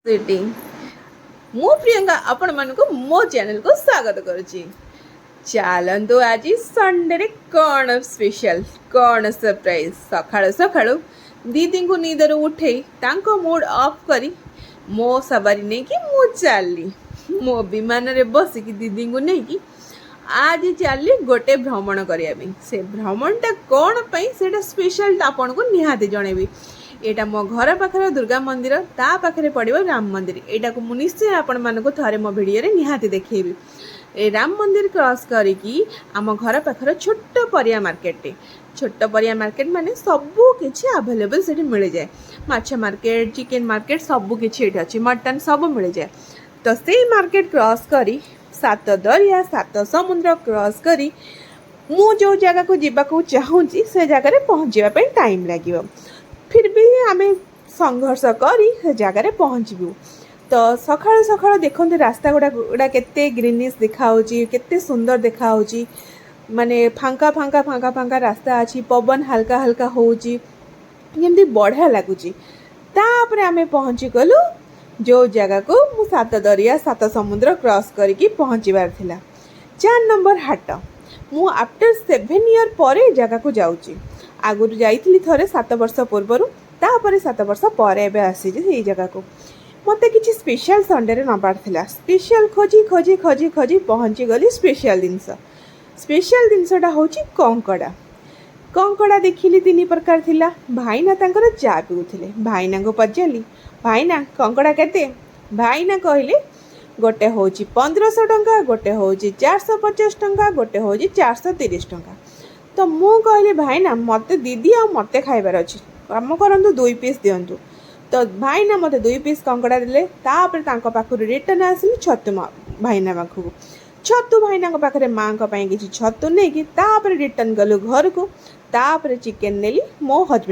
Sitting मु प्रियंका आपण मानक मो चैनल को स्वागत करुच्ची। चलतु आज संडे रे कौन स्पेशल कौन सरप्राइज सकाळु सकाळु दीदी को निदर उठे तांको मूड ऑफ करी मो सवारी नहीं कि मु चली मो विमान रे बसिकी दीदी को नहीं कि आज चली गोटे भ्रमण करने से भ्रमणटा कौन पाई सेटा स्पेशल आपन को निहाती जनइबी। एटा मो घर पाखर दुर्गा मंदिर ता पाखरे पड़िबो राम मंदिर। एटा को मु निश्चय आपण मानको थरे मो वीडियो रे निहाती देखैबी। ए राम मंदिर क्रॉस करिकी आम घर पाखर छोट परिया मार्केट छोट परिया मार्केट माने सबू किछि अवेलेबल सेठी मिल जाए। माछ मार्केट चिकेन मार्केट सबू किछि एठी अछि मटन सब मिल जाए। तो से मार्केट क्रॉस करी सात दरिया सात समुद्र क्रॉस करी मु जो जगह को जीवाकू चाहूँगी से जगह रे पहुँचवा पे टाइम लागिबो। फिर भी आम संघर्ष करी से जगह पहुँचबू। तो सकाळु सकाळु देखते रास्ता गुड़ा केते ग्रीनिश देखाऊँगी केते सुंदर देखाऊँगी माने फांका फांका फांका फांका रास्ता अच्छी पवन हल्का हल्का होउची जेमती बढ़िया लगुची। तापर आम पहुँची गलु जो जगह को मु सात दरिया सात समुद्र क्रॉस करके पहुँचबार थिला 4 नंबर हाट। मु आफ्टर 7 ईयर पर जगह को जाऊँगी। आगुरी जाइथिली थरे 7 वर्ष पूर्वर तापर 7 वर्ष पर एबे आसी से जगह को मते किछि स्पेशल संडे रे नबार थिला। स्पेशल खोजी खोजी खोजी खोजी पहुँची गली स्पेशल जिनसटा होची कंकड़ा। कंकड़ा देखिली 3 प्रकार थिला। भाईना तांकर चा पिउथिले। भाईना को पचाली भाईना कंकड़ा केते? भाईना कहले गोटे होची 1500 टंका गोटे होची 450 टंका गोटे होची 430 टंका। तो मु कहली भाईना मते दीदी आ मते खाइबार अछि काम करंतु 2 पीस दियंतु। तो भाईना मते 2 पीस कंकड़ा दिले। तापर तांको पाखरु रिटर्न आसिली छतु भाईना पाखु छतु भाईना को पाखरे मां को पई किछि छतु नै कि तापर रिटर्न गलु घर को। तापर चिकेन नेली मो हस्बैंड